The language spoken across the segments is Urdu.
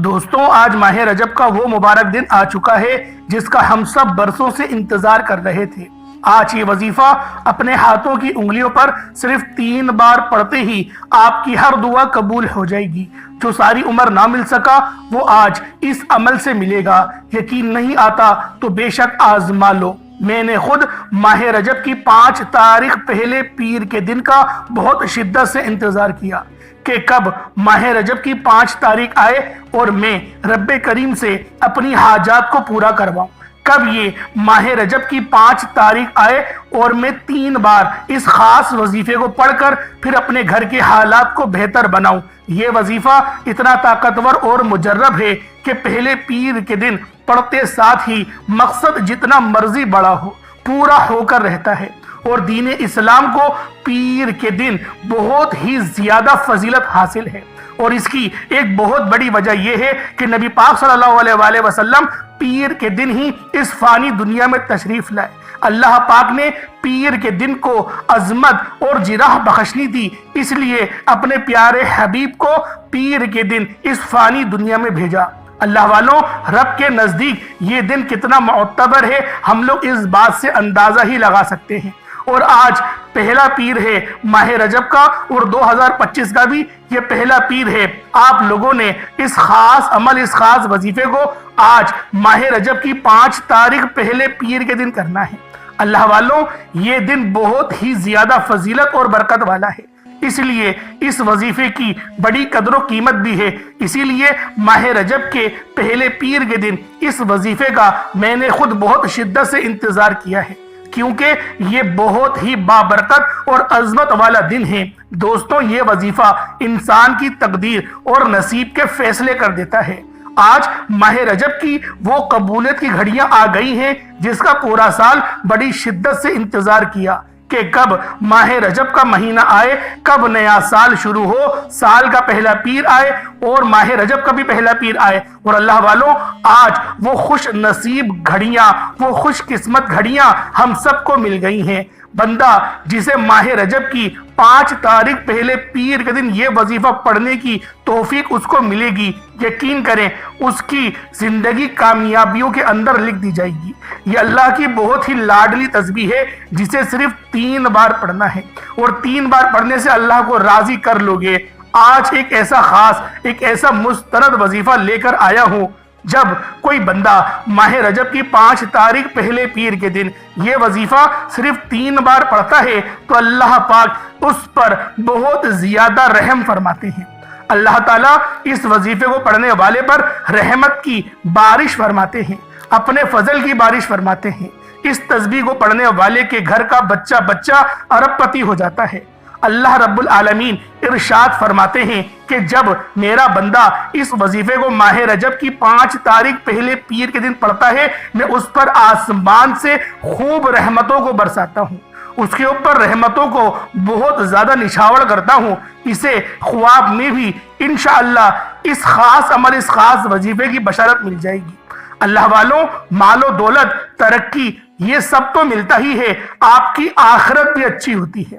دوستوں، آج ماہ رجب کا وہ مبارک دن آ چکا ہے جس کا ہم سب برسوں سے انتظار کر رہے تھے۔ آج یہ وظیفہ اپنے ہاتھوں کی انگلیوں پر صرف 3 بار پڑھتے ہی آپ کی ہر دعا قبول ہو جائے گی۔ جو ساری عمر نہ مل سکا وہ آج اس عمل سے ملے گا۔ یقین نہیں آتا تو بے شک آزما لو۔ میں نے خود ماہ رجب کی 5 تاریخ پہلے پیر کے دن کا بہت شدت سے انتظار کیا کہ کب ماہ رجب کی 5 تاریخ آئے اور میں رب کریم سے اپنی حاجات کو پورا کرواؤں۔ کب یہ ماہ رجب کی 5 تاریخ آئے اور میں 3 بار اس خاص وظیفے کو پڑھ کر پھر اپنے گھر کے حالات کو بہتر بناؤں۔ یہ وظیفہ اتنا طاقتور اور مجرب ہے کہ پہلے پیر کے دن پڑھتے ساتھ ہی مقصد جتنا مرضی بڑا ہو پورا ہو کر رہتا ہے، اور دین اسلام کو پیر کے دن بہت ہی زیادہ فضیلت حاصل ہے۔ اور اس کی ایک بہت بڑی وجہ یہ ہے کہ نبی پاک صلی اللہ علیہ وآلہ وسلم پیر کے دن ہی اس فانی دنیا میں تشریف لائے۔ اللہ پاک نے پیر کے دن کو عظمت اور جراح بخشنی تھی، اس لیے اپنے پیارے حبیب کو پیر کے دن اس فانی دنیا میں بھیجا۔ اللہ والوں، رب کے نزدیک یہ دن کتنا معتبر ہے ہم لوگ اس بات سے اندازہ ہی لگا سکتے ہیں۔ اور آج پہلا پیر ہے ماہ رجب کا، اور 2025 کا بھی یہ پہلا پیر ہے۔ آپ لوگوں نے اس خاص عمل، اس خاص وظیفے کو آج ماہ رجب کی 5 تاریخ پہلے پیر کے دن کرنا ہے۔ اللہ والوں، یہ دن بہت ہی زیادہ فضیلت اور برکت والا ہے، اس لیے اس وظیفے کی بڑی قدر و قیمت بھی ہے۔ اسی لیے ماہ رجب کے پہلے پیر کے دن اس وظیفے کا میں نے خود بہت شدت سے انتظار کیا ہے، کیونکہ یہ بہت ہی بابرکت اور عظمت والا دن ہے۔ دوستوں، یہ وظیفہ انسان کی تقدیر اور نصیب کے فیصلے کر دیتا ہے۔ آج ماہ رجب کی وہ قبولیت کی گھڑیاں آ گئی ہیں جس کا پورا سال بڑی شدت سے انتظار کیا کہ کب ماہ رجب کا مہینہ آئے، کب نیا سال شروع ہو، سال کا پہلا پیر آئے اور ماہ رجب کا بھی پہلا پیر آئے۔ اور اللہ والوں، آج وہ خوش نصیب گھڑیاں، وہ خوش قسمت گھڑیاں ہم سب کو مل گئی ہیں۔ بندہ جسے ماہ رجب کی 5 تاریخ پہلے پیر کے دن یہ وظیفہ پڑھنے کی توفیق اس کو ملے گی، یقین کریں اس کی زندگی کامیابیوں کے اندر لکھ دی جائے گی۔ یہ اللہ کی بہت ہی لاڈلی تسبیح ہے جسے صرف 3 بار پڑھنا ہے، اور 3 بار پڑھنے سے اللہ کو راضی کر لو گے۔ آج ایک ایسا خاص، ایک ایسا مستند وظیفہ لے کر آیا ہوں۔ جب کوئی بندہ ماہ رجب کی 5 تاریخ پہلے پیر کے دن یہ وظیفہ صرف 3 بار پڑھتا ہے تو اللہ پاک اس پر بہت زیادہ رحم فرماتے ہیں۔ اللہ تعالیٰ اس وظیفے کو پڑھنے والے پر رحمت کی بارش فرماتے ہیں، اپنے فضل کی بارش فرماتے ہیں۔ اس تسبیح کو پڑھنے والے کے گھر کا بچہ بچہ ارب پتی ہو جاتا ہے۔ اللہ رب العالمین ارشاد فرماتے ہیں کہ جب میرا بندہ اس وظیفے کو ماہ رجب کی 5 تاریخ پہلے پیر کے دن پڑھتا ہے، میں اس پر آسمان سے خوب رحمتوں کو برساتا ہوں، اس کے اوپر رحمتوں کو بہت زیادہ نچھاور کرتا ہوں۔ اسے خواب میں بھی انشاءاللہ اس خاص عمل، اس خاص وظیفے کی بشارت مل جائے گی۔ اللہ والوں، مال و دولت، ترقی، یہ سب تو ملتا ہی ہے، آپ کی آخرت بھی اچھی ہوتی ہے۔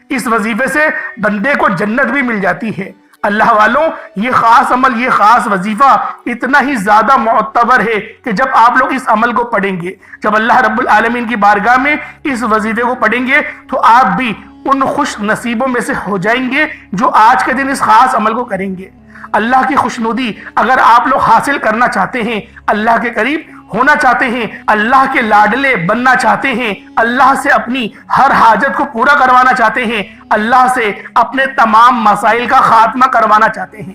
اس وظیفے سے بندے کو جنت بھی مل جاتی ہے۔ اللہ والوں، یہ خاص عمل، یہ خاص وظیفہ اتنا ہی زیادہ معتبر ہے کہ جب آپ لوگ اس عمل کو پڑھیں گے، جب اللہ رب العالمین کی بارگاہ میں اس وظیفے کو پڑھیں گے تو آپ بھی ان خوش نصیبوں میں سے ہو جائیں گے جو آج کے دن اس خاص عمل کو کریں گے۔ اللہ کی خوشنودی اگر آپ لوگ حاصل کرنا چاہتے ہیں، اللہ کے قریب ہونا چاہتے ہیں، اللہ کے لاڈلے بننا چاہتے ہیں، اللہ سے اپنی ہر حاجت کو پورا کروانا چاہتے ہیں، اللہ سے اپنے تمام مسائل کا خاتمہ کروانا چاہتے ہیں،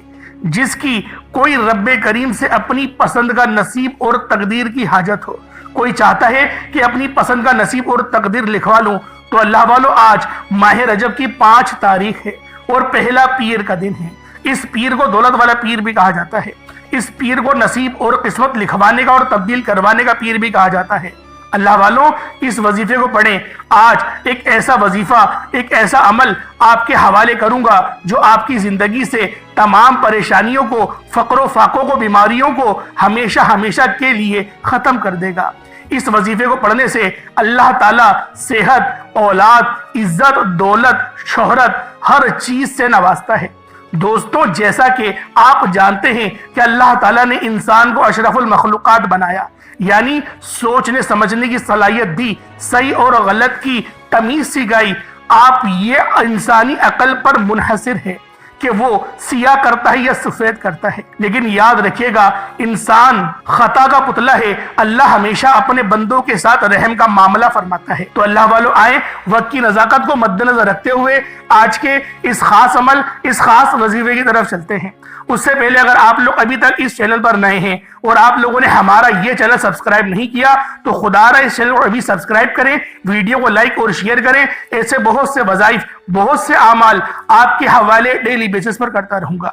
جس کی کوئی رب کریم سے اپنی پسند کا نصیب اور تقدیر کی حاجت ہو، کوئی چاہتا ہے کہ اپنی پسند کا نصیب اور تقدیر لکھوا لوں، تو اللہ والوں، آج ماہ رجب کی 5 تاریخ ہے اور پہلا پیر کا دن ہے۔ اس پیر کو دولت والا پیر بھی کہا جاتا ہے، اس پیر کو نصیب اور قسمت لکھوانے کا اور تبدیل کروانے کا پیر بھی کہا جاتا ہے۔ اللہ والوں، اس وظیفے کو پڑھیں۔ آج ایک ایسا وظیفہ، ایک ایسا عمل آپ کے حوالے کروں گا جو آپ کی زندگی سے تمام پریشانیوں کو، فقر و فاقوں کو، بیماریوں کو ہمیشہ ہمیشہ کے لیے ختم کر دے گا۔ اس وظیفے کو پڑھنے سے اللہ تعالیٰ صحت، اولاد، عزت، دولت، شہرت، ہر چیز سے نوازتا ہے۔ دوستوں جیسا کہ آپ جانتے ہیں کہ اللہ تعالیٰ نے انسان کو اشرف المخلوقات بنایا، یعنی سوچنے سمجھنے کی صلاحیت دی، صحیح اور غلط کی تمیز سکھائی۔ آپ یہ انسانی عقل پر منحصر ہے کہ وہ سیاہ کرتا ہے یا سفید کرتا ہے، لیکن یاد رکھیے گا انسان خطا کا پتلا ہے۔ اللہ ہمیشہ اپنے بندوں کے ساتھ رحم کا معاملہ فرماتا ہے۔ تو اللہ والوں آئیں وقت کی نزاکت کو مد نظر رکھتے ہوئے آج کے اس خاص عمل، اس خاص وظیفے کی طرف چلتے ہیں۔ اس سے پہلے اگر آپ لوگ ابھی تک اس چینل پر نئے ہیں اور آپ لوگوں نے ہمارا یہ چینل سبسکرائب نہیں کیا تو خدا را اس چینل کو ابھی سبسکرائب کریں، ویڈیو کو لائک اور شیئر کریں۔ ایسے بہت سے وظائف، بہت سے اعمال آپ کے حوالے ڈیلی بیسس پر کرتا رہوں گا۔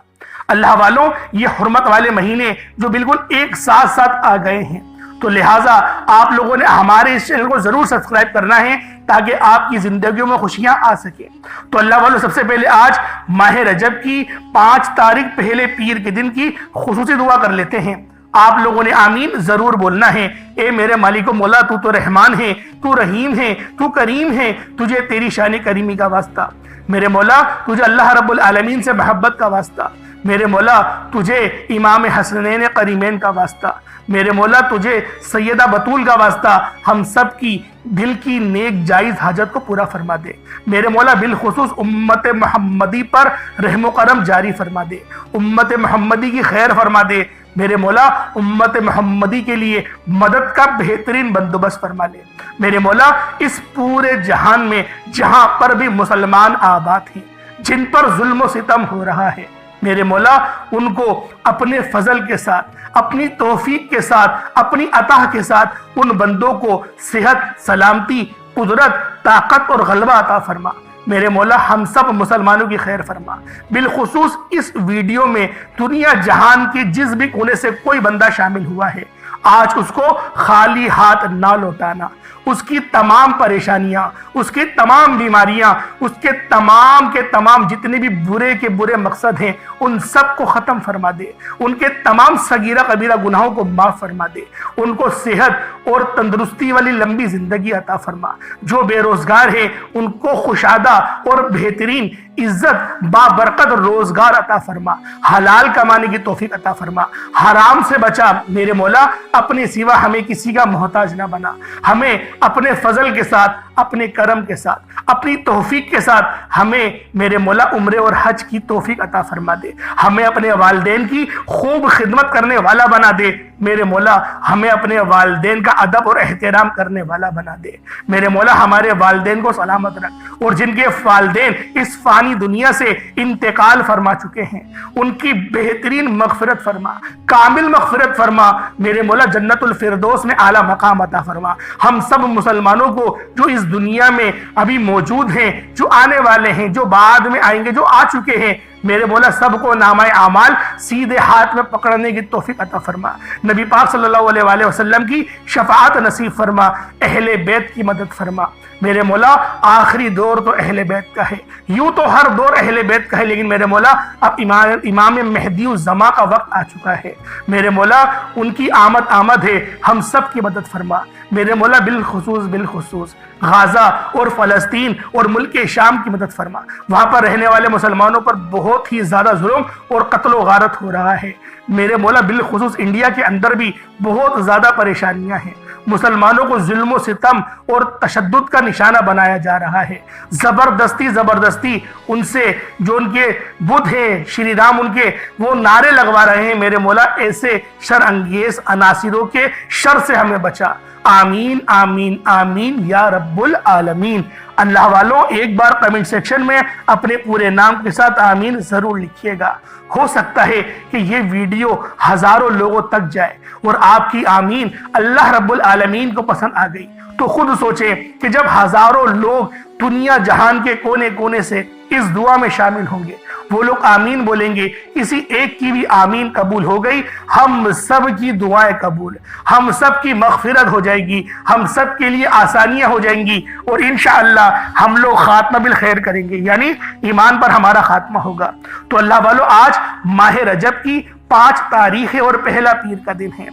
اللہ والوں یہ حرمت والے مہینے جو بالکل ایک ساتھ آ گئے ہیں، تو لہٰذا آپ لوگوں نے ہمارے اس چینل کو ضرور سبسکرائب کرنا ہے تاکہ آپ کی زندگیوں میں خوشیاں آ سکیں۔ تو اللہ والوں سب سے پہلے آج ماہ رجب کی 5 تاریخ پہلے پیر کے دن کی خصوصی دعا کر لیتے ہیں۔ آپ لوگوں نے آمین ضرور بولنا ہے۔ اے میرے مالک و مولا، تو رحمان ہے، تو رحیم ہے، تو کریم ہے، تجھے تیری شان کریمی کا واسطہ۔ میرے مولا تجھے اللہ رب العالمین سے محبت کا واسطہ۔ میرے مولا تجھے امام حسنین کریمین کا واسطہ۔ میرے مولا تجھے سیدہ بطول کا واسطہ، ہم سب کی دل کی نیک جائز حاجت کو پورا فرما دے۔ میرے مولا بالخصوص امت محمدی پر رحم و کرم جاری فرما دے، امت محمدی کی خیر فرما دے۔ میرے مولا امت محمدی کے لیے مدد کا بہترین بندوبست فرما لے۔ میرے مولا اس پورے جہان میں جہاں پر بھی مسلمان آباد ہیں، جن پر ظلم و ستم ہو رہا ہے، میرے مولا ان کو اپنے فضل کے ساتھ، اپنی توفیق کے ساتھ، اپنی عطا کے ساتھ ان بندوں کو صحت، سلامتی، قدرت، طاقت اور غلبہ عطا فرما۔ میرے مولا ہم سب مسلمانوں کی خیر فرما۔ بالخصوص اس ویڈیو میں دنیا جہان کے جس بھی کونے سے کوئی بندہ شامل ہوا ہے، آج اس کو خالی ہاتھ نہ لوٹانا۔ اس کی تمام پریشانیاں، اس کی تمام بیماریاں، اس کے تمام جتنے بھی برے کے برے مقصد ہیں ان سب کو ختم فرما دے۔ ان کے تمام صغیرہ کبیرہ گناہوں کو معاف فرما دے۔ ان کو صحت اور تندرستی والی لمبی زندگی عطا فرما۔ جو بے روزگار ہیں ان کو خوشادہ اور بہترین عزت بابرکت روزگار عطا فرما۔ حلال کمانے کی توفیق عطا فرما۔ حرام سے بچا میرے مولا، اپنے سوا ہمیں کسی کا محتاج نہ بنا۔ ہمیں اپنے فضل کے ساتھ، اپنے کرم کے ساتھ، اپنی توفیق کے ساتھ ہمیں میرے مولا عمرے اور حج کی توفیق عطا فرما دے۔ ہمیں اپنے والدین کی خوب خدمت کرنے والا بنا دے۔ میرے مولا ہمیں اپنے والدین کا ادب اور احترام کرنے والا بنا دے۔ میرے مولا ہمارے والدین کو سلامت رکھ، اور جن کے والدین اس فانی دنیا سے انتقال فرما چکے ہیں ان کی بہترین مغفرت فرما، کامل مغفرت فرما۔ میرے مولا جنت الفردوس میں اعلیٰ مقام عطا فرما۔ ہم سب مسلمانوں کو جو اس دنیا میں ابھی موجود ہیں، جو آنے والے ہیں، جو بعد میں آئیں گے، جو آ چکے ہیں، میرے مولا سب کو نامہ اعمال سیدھے ہاتھ میں پکڑنے کی توفیق عطا فرما۔ نبی پاک صلی اللہ علیہ وآلہ وسلم کی شفاعت نصیب فرما۔ اہل بیت کی مدد فرما۔ میرے مولا آخری دور تو اہل بیت کا ہے، یوں تو ہر دور اہل بیت کا ہے، لیکن میرے مولا اب امام مہدی الزمان کا وقت آ چکا ہے۔ میرے مولا ان کی آمد ہے، ہم سب کی مدد فرما۔ میرے مولا بالخصوص غازہ اور فلسطین اور ملک شام کی مدد فرما۔ وہاں پر رہنے والے مسلمانوں پر بہت ہی زیادہ ظلم اور قتل و غارت ہو رہا ہے۔ میرے مولا بالخصوص انڈیا کے اندر بھی بہت زیادہ پریشانیاں ہیں۔ مسلمانوں کو ظلم و ستم اور تشدد کا نشانہ بنایا جا رہا ہے۔ زبردستی ان سے جو ان کے بدھ ہیں، شری رام ان کے، وہ نعرے لگوا رہے ہیں۔ میرے مولا ایسے شر انگیز عناصروں کے شر سے ہمیں بچا۔ آمین آمین آمین یا رب العالمین۔ اللہ والوں ایک بار کمنٹ سیکشن میں اپنے پورے نام کے ساتھ آمین ضرور لکھیے گا۔ ہو سکتا ہے کہ یہ ویڈیو ہزاروں لوگوں تک جائے اور آپ کی آمین اللہ رب العالمین کو پسند آ گئی تو خود سوچیں کہ جب ہزاروں لوگ دنیا جہان کے کونے کونے سے اس دعا میں شامل ہوں گے، وہ لوگ آمین بولیں گے، کسی ایک کی بھی آمین قبول ہو گئی، ہم سب کی دعائیں قبول، ہم سب کی مغفرت ہو جائے گی، ہم سب کے لیے آسانیاں ہو جائیں گی، اور انشاءاللہ ہم لوگ خاتمہ بالخیر کریں گے، یعنی ایمان پر ہمارا خاتمہ ہوگا۔ تو اللہ والو آج ماہ رجب کی 5 تاریخ اور پہلا پیر کا دن ہے۔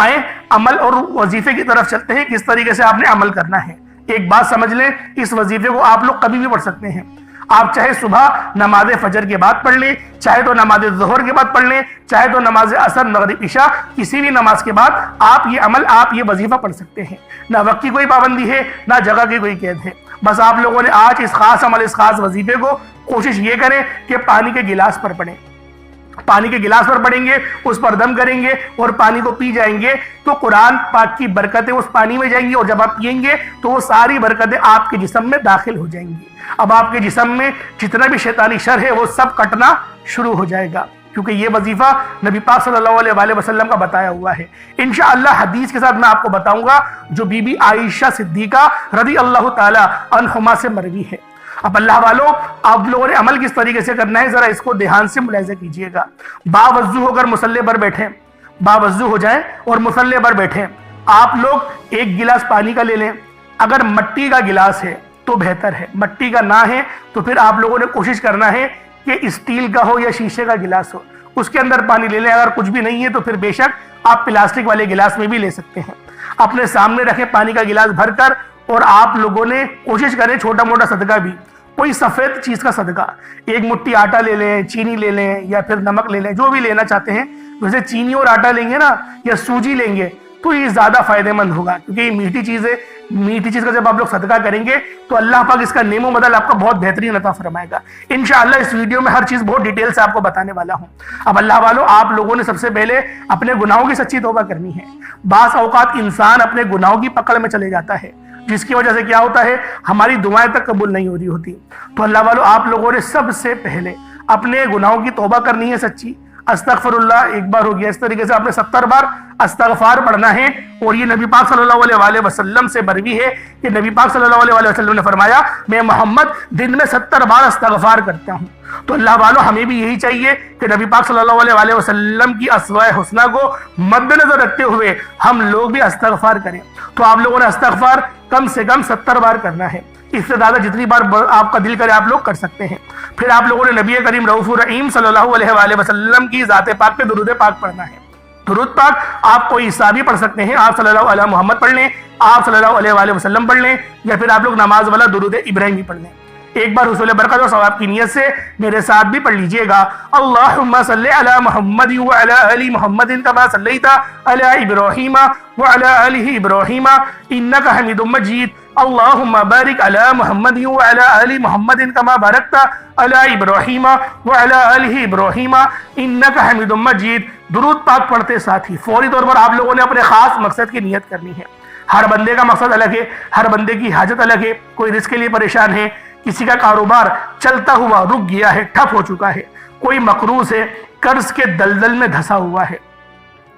آئیں عمل اور وظیفے کی طرف چلتے ہیں، کس طریقے سے آپ نے عمل کرنا ہے۔ ایک بات سمجھ لیں، اس وظیفے کو آپ لوگ کبھی بھی پڑھ سکتے ہیں۔ آپ چاہے صبح نماز فجر کے بعد پڑھ لیں، چاہے تو نماز ظہر کے بعد پڑھ لیں، چاہے تو نماز عصر مغرب عشاء، کسی بھی نماز کے بعد آپ یہ وظیفہ پڑھ سکتے ہیں۔ نہ وقت کی کوئی پابندی ہے، نہ جگہ کی کوئی قید ہے۔ بس آپ لوگوں نے آج اس خاص عمل، اس خاص وظیفے کو کوشش یہ کریں کہ پانی کے گلاس پر پڑھیں۔ پانی کے گلاس پر پڑھیں گے، اس پر دم کریں گے اور پانی کو پی جائیں گے تو قرآن پاک کی برکتیں اس پانی میں جائیں گی، اور جب آپ پئیں گے تو وہ ساری برکتیں آپ کے جسم میں داخل ہو جائیں گی۔ اب آپ کے جسم میں جتنا بھی شیطانی شر ہے وہ سب کٹنا شروع ہو جائے گا، کیونکہ یہ وظیفہ نبی پاک صلی اللہ علیہ وآلہ وسلم کا بتایا ہوا ہے۔ انشاءاللہ حدیث کے ساتھ میں آپ کو بتاؤں گا جو بی بی عائشہ صدیقہ رضی اللہ تعالی عنہما سے مروی ہے۔ اب اللہ والوں، آپ لوگوں نے عمل کس طریقے سے کرنا ہے ذرا اس کو دھیان سے ملاحظہ کیجئے گا۔ باوضو ہو کر مصلی پر بیٹھیں، باوضو ہو جائیں اور مصلی پر بیٹھیں۔ آپ لوگ ایک گلاس پانی کا لے لیں، اگر مٹی کا گلاس ہے تو بہتر ہے، مٹی کا نہ ہے تو پھر آپ لوگوں نے کوشش کرنا ہے کہ اسٹیل کا ہو یا شیشے کا گلاس ہو، اس کے اندر پانی لے لیں۔ اگر کچھ بھی نہیں ہے تو پھر بے شک آپ پلاسٹک والے گلاس میں بھی لے سکتے ہیں۔ اپنے سامنے رکھیں پانی کا گلاس بھر کر، اور آپ لوگوں نے کوشش کریں چھوٹا موٹا صدقہ بھی، کوئی سفید چیز کا صدقہ، ایک مٹھی آٹا لے لیں، چینی لے لیں یا پھر نمک لے لیں، جو بھی لینا چاہتے ہیں۔ ویسے چینی اور آٹا لیں گے نا یا سوجی لیں گے تو یہ زیادہ فائدہ مند ہوگا، کیونکہ یہ میٹھی چیز ہے۔ میٹھی چیز کا جب آپ لوگ صدقہ کریں گے تو اللہ پاک اس کا نعم و بدل آپ کا بہت بہترین عطا فرمائے گا۔ انشاءاللہ اس ویڈیو میں ہر چیز بہت ڈیٹیل سے آپ کو بتانے والا ہوں۔ اب اللہ والوں، آپ لوگوں نے سب سے پہلے اپنے گناہوں کی سچی توبہ کرنی ہے۔ بعض اوقات انسان اپنے گناہوں کی پکڑ میں چلے جاتا ہے، جس کی وجہ سے کیا ہوتا ہے، ہماری دعائیں تک قبول نہیں ہو رہی ہوتی۔ تو اللہ والوں، آپ لوگوں نے سب سے پہلے اپنے گناہوں کی توبہ کرنی ہے سچی۔ استغفر اللہ ایک بار ہو گیا، اس طریقے سے آپ نے 70 بار استغفار پڑھنا ہے۔ اور یہ نبی پاک صلی اللہ علیہ وآلہ وسلم سے مروی ہے کہ نبی پاک صلی اللہ علیہ وآلہ وسلم نے فرمایا، میں محمد دن میں 70 بار استغفار کرتا ہوں۔ تو اللہ والوں، ہمیں بھی یہی چاہیے کہ نبی پاک صلی اللہ علیہ وآلہ وسلم کی اسوہ حسنہ کو مد نظر رکھتے ہوئے ہم لوگ بھی استغفار کریں۔ تو آپ لوگوں نے استغفار کم سے کم 70 بار کرنا ہے، اس سے زیادہ جتنی بار آپ کا دل کرے آپ لوگ کر سکتے ہیں۔ پھر آپ لوگوں نے نبی کریم رؤوف الرحیم صلی اللہ علیہ وآلہ وسلم کی ذات پاک پہ درود پاک پڑھنا ہے۔ درود پاک آپ کوئی حصہ بھی پڑھ سکتے ہیں، آپ صلی اللہ علیہ محمد پڑھ لیں، آپ صلی اللہ علیہ وآلہ وسلم پڑھ لیں، یا پھر آپ لوگ نماز والا درود ابراہیم بھی پڑھ لیں۔ ایک بار حصول برکت اور ثواب کی نیت سے میرے ساتھ بھی پڑھ لیجئے گا، اللہم صلی علی محمد وعلی آل محمد کما صلیت علی ابراہیم وعلی آل ابراہیم انک حمید مجید، اللہم بارک علی محمد وعلی آل محمد کما بارکت علی ابراہیم وعلی آل ابراہیم انک حمید مجید۔ درود پاک پڑھتے ساتھ ہی فوری طور پر آپ لوگوں نے اپنے خاص مقصد کی نیت کرنی ہے۔ ہر بندے کا مقصد الگ ہے، ہر بندے کی حاجت الگ ہے۔ کوئی رزق کے لیے پریشان ہے، کسی کا کاروبار چلتا ہوا رک گیا ہے، ٹھپ ہو چکا ہے، کوئی مقروض ہے، قرض کے دلدل میں دھسا ہوا ہے،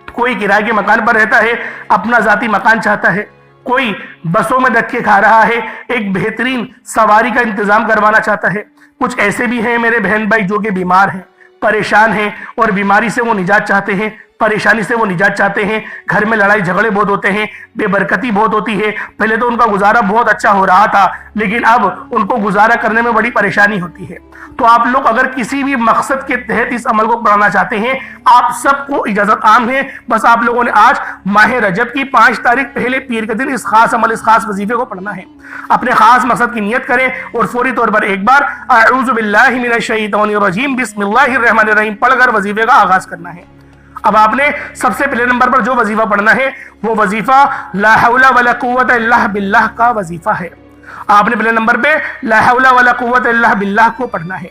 کوئی کرائے کے مکان پر رہتا ہے، اپنا ذاتی مکان چاہتا ہے، کوئی بسوں میں دھکے کھا رہا ہے، ایک بہترین سواری کا انتظام کروانا چاہتا ہے۔ کچھ ایسے بھی ہیں میرے بہن بھائی جو کہ بیمار ہیں، پریشان ہیں، اور بیماری سے وہ نجات چاہتے ہیں، پریشانی سے وہ نجات چاہتے ہیں۔ گھر میں لڑائی جھگڑے بہت ہوتے ہیں، بے برکتی بہت ہوتی ہے۔ پہلے تو ان کا گزارا بہت اچھا ہو رہا تھا، لیکن اب ان کو گزارا کرنے میں بڑی پریشانی ہوتی ہے۔ تو آپ لوگ اگر کسی بھی مقصد کے تحت اس عمل کو پڑھانا چاہتے ہیں، آپ سب کو اجازت عام ہے۔ بس آپ لوگوں نے آج ماہ رجب کی 5 تاریخ پہلے پیر کے دن اس خاص عمل، اس خاص وظیفے کو پڑھنا ہے۔ اپنے خاص مقصد کی نیت کریں اور فوری طور پر ایک بار اعوذ باللہ من الشیطان الرجیم بسم اللہ الرحمن الرحیم پڑھ کر وظیفے کا آغاز کرنا ہے۔ اب آپ نے سب سے پہلے نمبر پر جو وظیفہ پڑھنا ہے وہ وظیفہ لا حول ولا قوت الا باللہ کا وظیفہ ہے۔ آپ نے پہلے نمبر پہ لا حول ولا قوت الا باللہ کو پڑھنا ہے۔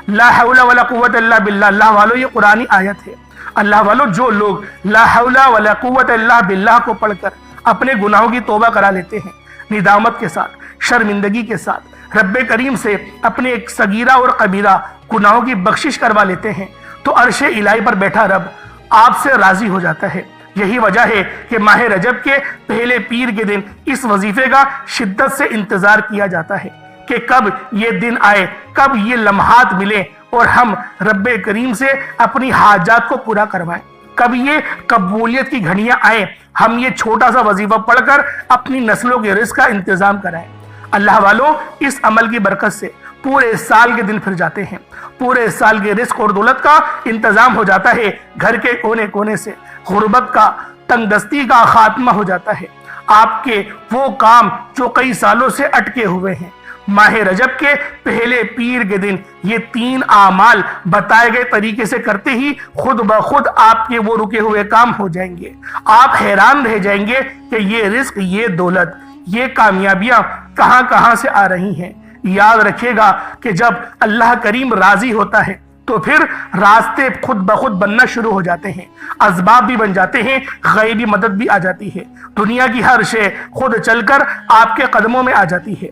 لا حول ولا قوت الا باللہ، اللہ والوں یہ قرآنی آیت ہے۔ اللہ والوں، جو لوگ لا حول ولا قوت الا باللہ کو پڑھ کر اپنے گناہوں کی توبہ کرا لیتے ہیں، ندامت کے ساتھ، شرمندگی کے ساتھ، رب کریم سے اپنے ایک صغیرہ اور کبیرہ گناہوں کی بخشش کروا لیتے ہیں، تو عرش الہی پر بیٹھا رب آپ سے راضی ہو جاتا ہے۔ یہی وجہ ہے کہ ماہ رجب کے پہلے پیر کے دن اس وظیفے کا شدت سے انتظار کیا جاتا ہے کہ کب یہ دن آئے، کب یہ لمحات ملے اور ہم رب کریم سے اپنی حاجات کو پورا کروائیں، کب یہ قبولیت کی گھڑیاں آئیں، ہم یہ چھوٹا سا وظیفہ پڑھ کر اپنی نسلوں کے رزق کا انتظام کرائیں۔ اللہ والوں، اس عمل کی برکت سے پورے سال کے دن پھر جاتے ہیں، پورے سال کے رزق اور دولت کا انتظام ہو جاتا ہے، گھر کے کونے کونے سے غربت کا، تنگ دستی کا خاتمہ ہو جاتا ہے۔ آپ کے وہ کام جو کئی سالوں سے اٹکے ہوئے ہیں، ماہ رجب کے پہلے پیر کے دن یہ 3 اعمال بتائے گئے طریقے سے کرتے ہی خود بخود آپ کے وہ رکے ہوئے کام ہو جائیں گے۔ آپ حیران رہ جائیں گے کہ یہ رزق، یہ دولت، یہ کامیابیاں کہاں کہاں سے آ رہی ہیں۔ یاد رکھیے گا کہ جب اللہ کریم راضی ہوتا ہے تو پھر راستے خود بخود بننا شروع ہو جاتے ہیں، اسباب بھی بن جاتے ہیں، غیبی مدد بھی آ جاتی ہے، دنیا کی ہر شے خود چل کر آپ کے قدموں میں آ جاتی ہے۔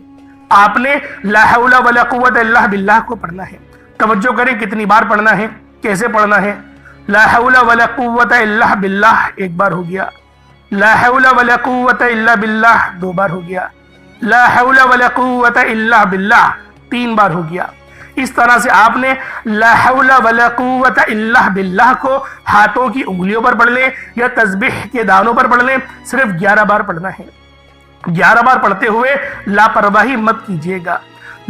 آپ نے لا حول ولا قوت الا باللہ کو پڑھنا ہے۔ توجہ کریں کتنی بار پڑھنا ہے، کیسے پڑھنا ہے۔ لا حول ولا قوت الا باللہ 1 بار ہو گیا، لا حول ولا قوت الا باللہ 2 بار ہو گیا، لا حول ولا قوت الا باللہ 3 بار ہو گیا۔ اس طرح سے آپ نے لا حول ولا قوت الا باللہ کو ہاتھوں کی انگلیوں پر پڑھ لیں یا تسبیح کے دانوں پر پڑھ لیں، صرف 11 بار پڑھنا ہے۔ 11 بار پڑھتے ہوئے لاپرواہی مت کیجیے گا۔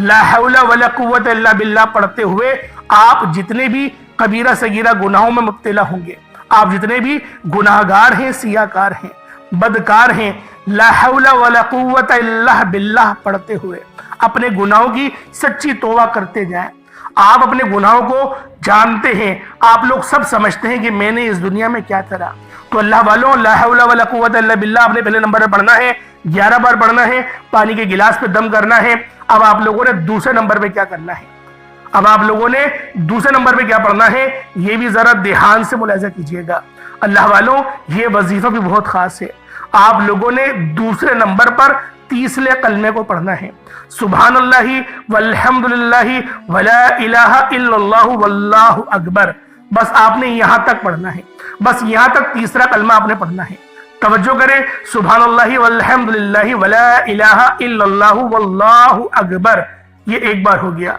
لا حول ولا قوت الا باللہ پڑھتے ہوئے آپ جتنے بھی کبیرہ صغیرہ گناہوں میں مبتلا ہوں گے، آپ جتنے بھی گناہگار ہیں، سیاہکار ہیں، بدکار ہیں، لا حول ولا قوت الا باللہ پڑھتے ہوئے اپنے گناہوں کی سچی توبہ کرتے جائیں۔ آپ اپنے گناہوں کو جانتے ہیں، آپ لوگ سب سمجھتے ہیں کہ میں نے اس دنیا میں کیا کرا۔ تو اللہ والوں لا حول ولا قوت الا باللہ آپ نے پہلے نمبر پہ پڑھنا ہے، 11 بار پڑھنا ہے، پانی کے گلاس پہ دم کرنا ہے۔ اب آپ لوگوں نے دوسرے نمبر پہ کیا کرنا ہے، اب آپ لوگوں نے دوسرے نمبر پہ کیا پڑھنا ہے، یہ بھی ذرا دھیان سے ملاحظہ کیجیے گا۔ اللہ والوں یہ وظیفہ بھی بہت خاص ہے۔ آپ لوگوں نے دوسرے نمبر پر تیسرے کلمے کو پڑھنا ہے، سبحان اللہ والحمدللہ ولا الہ الا اللہ واللہ اکبر۔ بس آپ نے یہاں تک پڑھنا ہے، بس یہاں تک تیسرا کلمہ آپ نے پڑھنا ہے۔ توجہ کریں، سبحان اللہ والحمدللہ ولا الہ الا اللہ واللہ اکبر، یہ 1 بار ہو گیا۔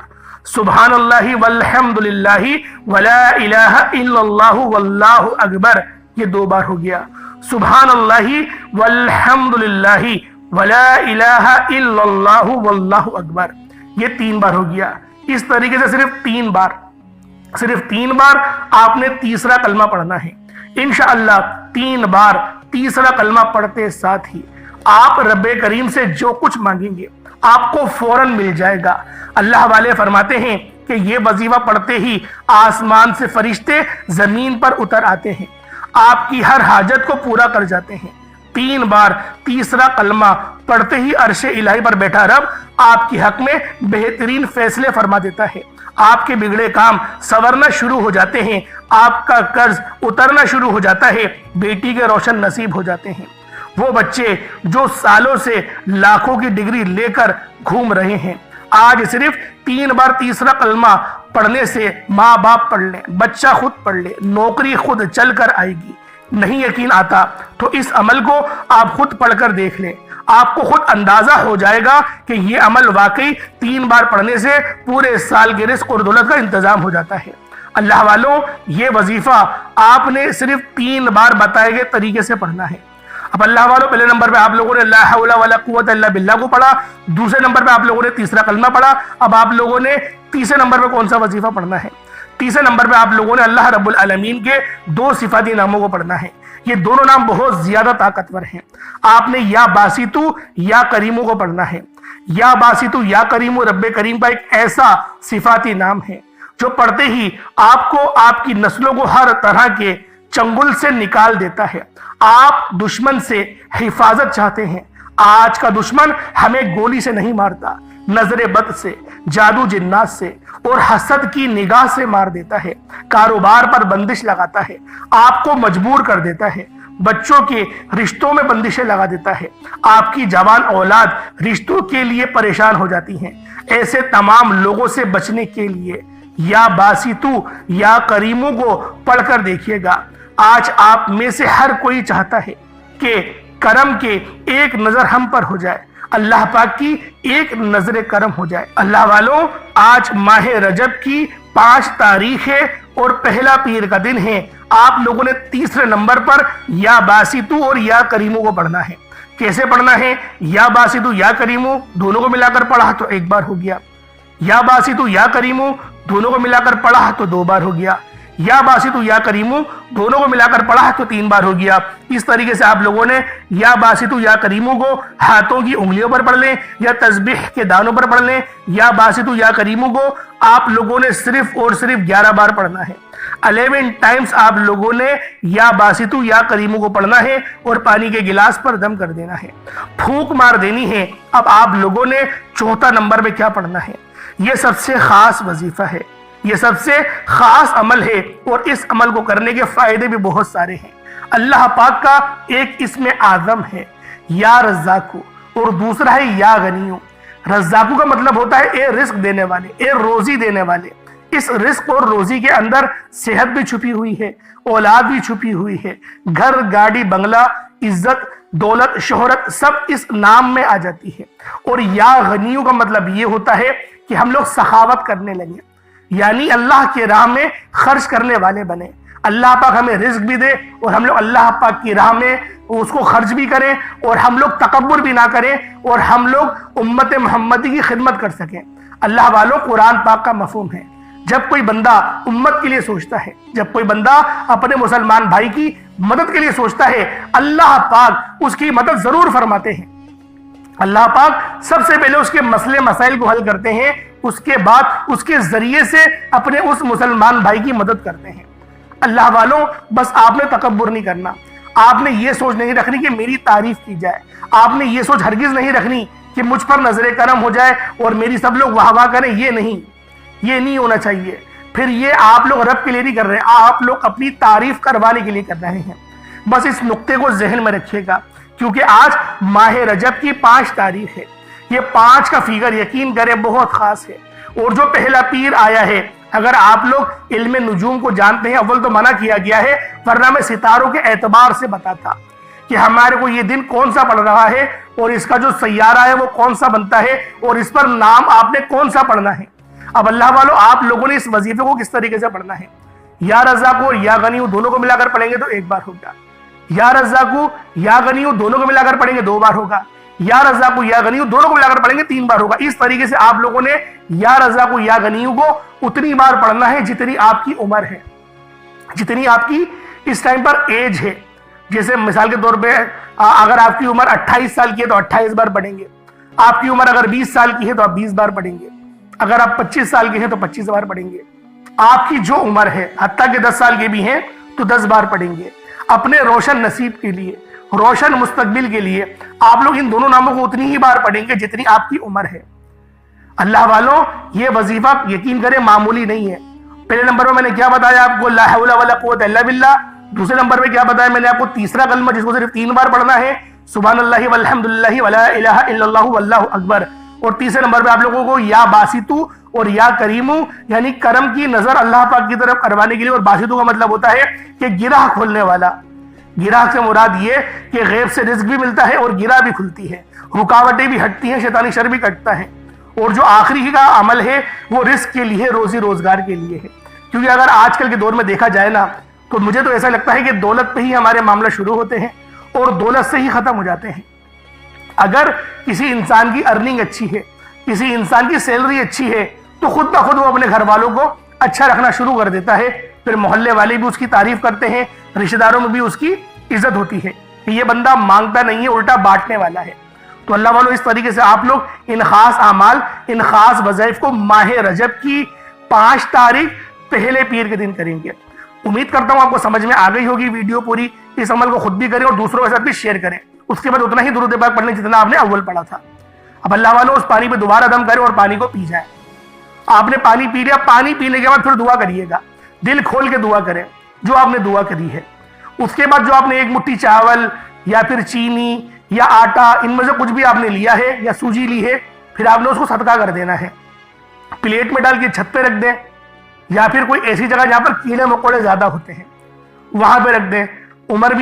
سبحان اللہ والحمدللہ ولا الہ الا اللہ واللہ اکبر، یہ 2 بار ہو گیا۔ سبحان اللہ والحمدللہ ولا الہ الا اللہ واللہ اکبر، یہ 3 بار ہو گیا۔ اس طریقے سے صرف 3 بار آپ نے تیسرا کلمہ پڑھنا ہے۔ انشاءاللہ 3 بار تیسرا کلمہ پڑھتے ساتھ ہی آپ رب کریم سے جو کچھ مانگیں گے آپ کو فوراً مل جائے گا۔ اللہ والے فرماتے ہیں کہ یہ وظیفہ پڑھتے ہی آسمان سے فرشتے زمین پر اتر آتے ہیں، آپ کی ہر حاجت کو پورا کر جاتے ہیں۔ 3 بار تیسرا کلمہ پڑھتے ہی عرش الہی پر بیٹھا رب آپ کے حق میں بہترین فیصلے فرما دیتا ہے۔ آپ کے بگڑے کام سنورنا شروع ہو جاتے ہیں، آپ کا قرض اترنا شروع ہو جاتا ہے، بیٹی کے روشن نصیب ہو جاتے ہیں۔ وہ بچے جو سالوں سے لاکھوں کی ڈگری لے کر گھوم رہے ہیں، آج صرف 3 بار تیسرا کلمہ پڑھنے سے ماں باپ پڑھ لیں، بچہ خود پڑھ لے، نوکری خود چل کر آئے گی۔ نہیں یقین آتا تو اس عمل کو آپ خود پڑھ کر دیکھ لیں، آپ کو خود اندازہ ہو جائے گا کہ یہ عمل واقعی 3 بار پڑھنے سے پورے سال کے رزق اور دولت کا انتظام ہو جاتا ہے۔ اللہ والوں یہ وظیفہ آپ نے صرف 3 بار بتائے گئے طریقے سے پڑھنا ہے۔ اب اللہ والوں پہلے نمبر پہ آپ لوگوں نے لا حول ولا قوت الا باللہ کو پڑھا، دوسرے نمبر پہ آپ لوگوں نے تیسرا کلمہ پڑھا۔ اب آپ لوگوں نے تیسرے نمبر پہ کون سا وظیفہ پڑھنا ہے؟ تیسرے نمبر پہ آپ لوگوں نے اللہ رب العالمین کے 2 صفاتی ناموں کو پڑھنا ہے۔ یہ دونوں نام بہت زیادہ طاقتور ہیں۔ آپ نے یا باسطو یا کریمو کو پڑھنا ہے۔ یا باسطو یا کریمو رب کریم کا ایک ایسا صفاتی نام ہے جو پڑھتے ہی آپ کو آپ کی نسلوں کو ہر طرح کے چنگل سے نکال دیتا ہے۔ آپ دشمن سے حفاظت چاہتے ہیں، آج کا دشمن ہمیں گولی سے نہیں مارتا، نظر بد سے، جادو جنات سے اور حسد کی نگاہ سے مار دیتا ہے، کاروبار پر بندش لگاتا ہے، آپ کو مجبور کر دیتا ہے، بچوں کے رشتوں میں بندشیں لگا دیتا ہے، آپ کی جوان اولاد رشتوں کے لیے پریشان ہو جاتی ہیں۔ ایسے تمام لوگوں سے بچنے کے لیے یا باسطو یا کریموں کو پڑھ کر دیکھیے گا۔ آج آپ میں سے ہر کوئی چاہتا ہے کہ کرم کے ایک نظر ہم پر ہو جائے، اللہ پاک کی ایک نظر کرم ہو جائے۔ اللہ والوں آج ماہ رجب کی 5 تاریخ ہے اور پہلا پیر کا دن ہے۔ آپ لوگوں نے تیسرے نمبر پر یا باسطو اور یا کریمو کو پڑھنا ہے۔ کیسے پڑھنا ہے؟ یا باسطو یا کریمو دونوں کو ملا کر پڑھا تو 1 بار ہو گیا، یا باسطو یا کریمو دونوں کو ملا کر پڑھا تو 2 بار ہو گیا، یا باسطو یا کریمو دونوں کو ملا کر پڑھا تو 3 بار ہو گیا۔ اس طریقے سے آپ لوگوں نے یا باسطو یا کریمو کو ہاتھوں کی انگلیوں پر پڑھ لیں یا تسبیح کے دانوں پر پڑھ لیں۔ یا باسطو یا کریمو کو آپ لوگوں نے صرف اور صرف 11 بار پڑھنا ہے۔ 11 ٹائمز آپ لوگوں نے یا باسطو یا کریمو کو پڑھنا ہے اور پانی کے گلاس پر دم کر دینا ہے، پھونک مار دینی ہے۔ اب آپ لوگوں نے 4 نمبر میں کیا پڑھنا ہے؟ یہ سب سے خاص وظیفہ ہے، یہ سب سے خاص عمل ہے، اور اس عمل کو کرنے کے فائدے بھی بہت سارے ہیں۔ اللہ پاک کا ایک اسم اعظم ہے یا رزاقو، اور دوسرا ہے یا غنیو۔ رزاقو کا مطلب ہوتا ہے اے رزق دینے والے، اے روزی دینے والے۔ اس رزق اور روزی کے اندر صحت بھی چھپی ہوئی ہے، اولاد بھی چھپی ہوئی ہے، گھر گاڑی بنگلہ عزت دولت شہرت سب اس نام میں آ جاتی ہے۔ اور یا غنیو کا مطلب یہ ہوتا ہے کہ ہم لوگ سخاوت کرنے لگے، یعنی اللہ کے راہ میں خرچ کرنے والے بنے۔ اللہ پاک ہمیں رزق بھی دے اور ہم لوگ اللہ پاک کی راہ میں اس کو خرچ بھی کریں، اور ہم لوگ تکبر بھی نہ کریں، اور ہم لوگ امت محمدی کی خدمت کر سکیں۔ اللہ والوں، قرآن پاک کا مفہوم ہے، جب کوئی بندہ امت کے لیے سوچتا ہے، جب کوئی بندہ اپنے مسلمان بھائی کی مدد کے لیے سوچتا ہے، اللہ پاک اس کی مدد ضرور فرماتے ہیں۔ اللہ پاک سب سے پہلے اس کے مسئلے مسائل کو حل کرتے ہیں، اس کے بعد اس کے ذریعے سے اپنے اس مسلمان بھائی کی مدد کرتے ہیں۔ اللہ والوں، بس آپ نے تکبر نہیں کرنا، آپ نے یہ سوچ نہیں رکھنی کہ میری تعریف کی جائے، آپ نے یہ سوچ ہرگز نہیں رکھنی کہ مجھ پر نظر کرم ہو جائے اور میری سب لوگ واہ واہ کریں، یہ نہیں ہونا چاہیے۔ پھر یہ آپ لوگ رب کے لیے نہیں کر رہے، آپ لوگ اپنی تعریف کروانے کے لیے کر رہے ہیں۔ بس اس نقطے کو ذہن میں رکھیے گا، کیونکہ آج ماہ رجب کی 5 تاریخ ہے۔ یہ 5 کا فیگر یقین کریں بہت خاص ہے، اور جو پہلا پیر آیا ہے، اگر آپ لوگ علم نجوم کو جانتے ہیں، اول تو منع کیا گیا ہے، ورنہ میں ستاروں کے اعتبار سے بتاتا کہ ہمارے کو یہ دن کون سا پڑ رہا ہے، اور اس کا جو سیارہ ہے وہ کون سا بنتا ہے، اور اس پر نام آپ نے کون سا پڑھنا ہے۔ اب اللہ والوں، آپ لوگوں نے اس وظیفے کو کس طریقے سے پڑھنا ہے؟ یا رزاقو اور یا غنیو دونوں کو ملا کر پڑھیں گے تو 1 بار ہوگا۔ یا رزاقو یا غنیو دونوں کو ملا کر پڑھیں گے 2 بار ہوگا۔ یا رزاقو یا غنیو دونوں کو ملا کر پڑھیں گے 3 بار ہوگا۔ اس طریقے سے آپ لوگوں نے یا رزاقو یا غنیو کو اتنی بار پڑھنا ہے جتنی آپ کی عمر ہے، جتنی آپ کی اس ٹائم پر ایج ہے۔ جیسے مثال کے طور پہ اگر آپ کی عمر 28 سال کی ہے تو 28 بار پڑھیں گے، آپ کی عمر اگر 20 سال کی ہے تو آپ 20 بار پڑھیں گے، اگر آپ 25 سال کے ہیں تو 25 بار پڑھیں گے۔ آپ کی جو عمر ہے، حتیٰ کہ 10 سال کے بھی ہیں تو 10 بار پڑھیں گے۔ اپنے روشن نصیب کے لیے، روشن مستقبل کے لیے آپ لوگ ان دونوں ناموں کو اتنی ہی بار پڑھیں گے جتنی آپ کی عمر ہے۔ اللہ والوں، یہ وظیفہ یقین کریں معمولی نہیں ہے۔ پہلے نمبر میں نے کیا بتایا آپ کو؟ لا حول ولا قوت الا باللہ۔ دوسرے نمبر میں کیا بتایا میں نے آپ کو؟ تیسرا کلمہ جس کو صرف 3 بار پڑھنا ہے، سبحان اللہ والحمد للہ ولا الہ الا اللہ واللہ اکبر۔ اور تیسرے نمبر پہ آپ لوگوں کو یا باسطو اور یا کریمو، یعنی کرم کی نظر اللہ پاک کی طرف کروانے کے لیے۔ اور باسطو کا مطلب ہوتا ہے کہ گرہ کھولنے والا۔ گرہ سے مراد یہ کہ غیب سے رزق بھی ملتا ہے اور گرہ بھی کھلتی ہے، رکاوٹیں بھی ہٹتی ہیں، شیطانی شر بھی کٹتا ہے۔ اور جو آخری کا عمل ہے وہ رزق کے لیے، روزی روزگار کے لیے ہے۔ کیونکہ اگر آج کل کے دور میں دیکھا جائے نا، تو مجھے تو ایسا لگتا ہے کہ دولت پہ ہی ہمارے معاملہ شروع ہوتے ہیں اور دولت سے ہی ختم ہو جاتے ہیں۔ اگر کسی انسان کی ارننگ اچھی ہے، کسی انسان کی سیلری اچھی ہے، تو خود بخود وہ اپنے گھر والوں کو اچھا رکھنا شروع کر دیتا ہے، پھر محلے والے بھی اس کی تعریف کرتے ہیں، رشتہ داروں میں بھی اس کی عزت ہوتی ہے کہ یہ بندہ مانگتا نہیں ہے، الٹا بانٹنے والا ہے۔ تو اللہ والوں، اس طریقے سے آپ لوگ ان خاص اعمال، ان خاص وظائف کو ماہ رجب کی 5 تاریخ پہلے پیر کے دن کریں گے۔ امید کرتا ہوں آپ کو سمجھ میں آ گئی ہوگی ویڈیو پوری۔ اس عمل کو خود بھی کریں اور دوسروں کے ساتھ بھی شیئر کریں۔ اس کے بعد اتنا ہی درود پاک پڑھنے جتنا آپ نے اول پڑھا تھا۔ اب اللہ والوں، اس پانی پہ دوبارہ دم کریں اور پانی کو پی جائیں۔ آپ نے پانی پی لیا، پانی پینے کے بعد پھر دعا کریے گا، دل کھول کے دعا کریں جو آپ نے دعا کری ہے۔ اس کے بعد جو آپ نے 1 مٹھی چاول یا پھر چینی یا آٹا، ان میں سے کچھ بھی آپ نے لیا ہے یا سوجی لی ہے، پھر آپ نے اس کو صدقہ کر دینا ہے۔ پلیٹ میں ڈال کے چھت پہ رکھ دیں، یا پھر کوئی ایسی جگہ جہاں پر کیڑے مکوڑے زیادہ ہوتے ہیں وہاں پہ رکھ دیں۔ عمر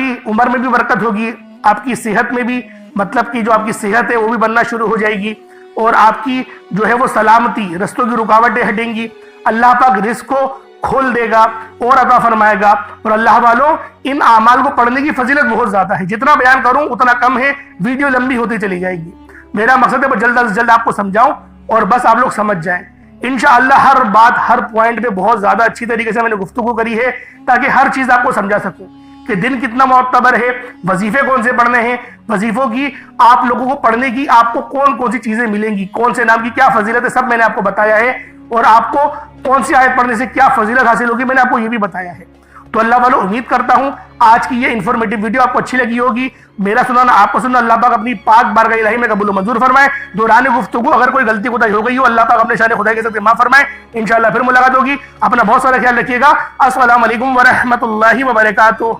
میں بھی برکت ہوگی، آپ کی صحت میں بھی، مطلب کہ جو آپ کی صحت ہے وہ بھی بننا شروع ہو جائے گی، اور آپ کی جو ہے وہ سلامتی، رستوں کی رکاوٹیں ہٹیں گی۔ اللہ پاک رزق کو کھول دے گا اور عطا فرمائے گا۔ اور اللہ والوں، ان اعمال کو پڑھنے کی فضیلت بہت زیادہ ہے، جتنا بیان کروں اتنا کم ہے، ویڈیو لمبی ہوتی چلی جائے گی۔ میرا مقصد ہے جلد از جلد آپ کو سمجھاؤں اور بس آپ لوگ سمجھ جائیں انشاءاللہ ہر بات ہر پوائنٹ پہ بہت زیادہ اچھی طریقے سے میں نے گفتگو کری ہے تاکہ ہر چیز آپ کو سمجھا سکوں کہ دن کتنا معتبر ہے، وظیفے کون سے پڑھنے ہیں، وظیفوں کی آپ لوگوں کو پڑھنے کی آپ کو کون کون سی چیزیں ملیں گی، کون سے نام کی کیا فضیلت ہے، سب میں نے آپ کو بتایا ہے، اور آپ کو کون سی آیت پڑھنے سے کیا فضیلت حاصل ہوگی میں نے آپ کو یہ بھی بتایا ہے۔ تو اللہ والوں امید کرتا ہوں آج کی یہ انفارمیٹیو ویڈیو آپ کو اچھی لگی ہوگی، میرا سنانا آپ کو سننا، اللہ پاک اپنی پاک بارگاہ الہی میں قبول و منظور فرمائے۔ دوران گفتگو اگر کوئی غلطی کوتاہی ہو گئی ہو اللہ پاک اپنے شان خدا کے ساتھ معاف فرمائے۔ انشاءاللہ پھر ملاقات ہوگی، اپنا بہت سارا خیال رکھیے گا۔ السلام علیکم ورحمۃ اللہ وبرکاتہ۔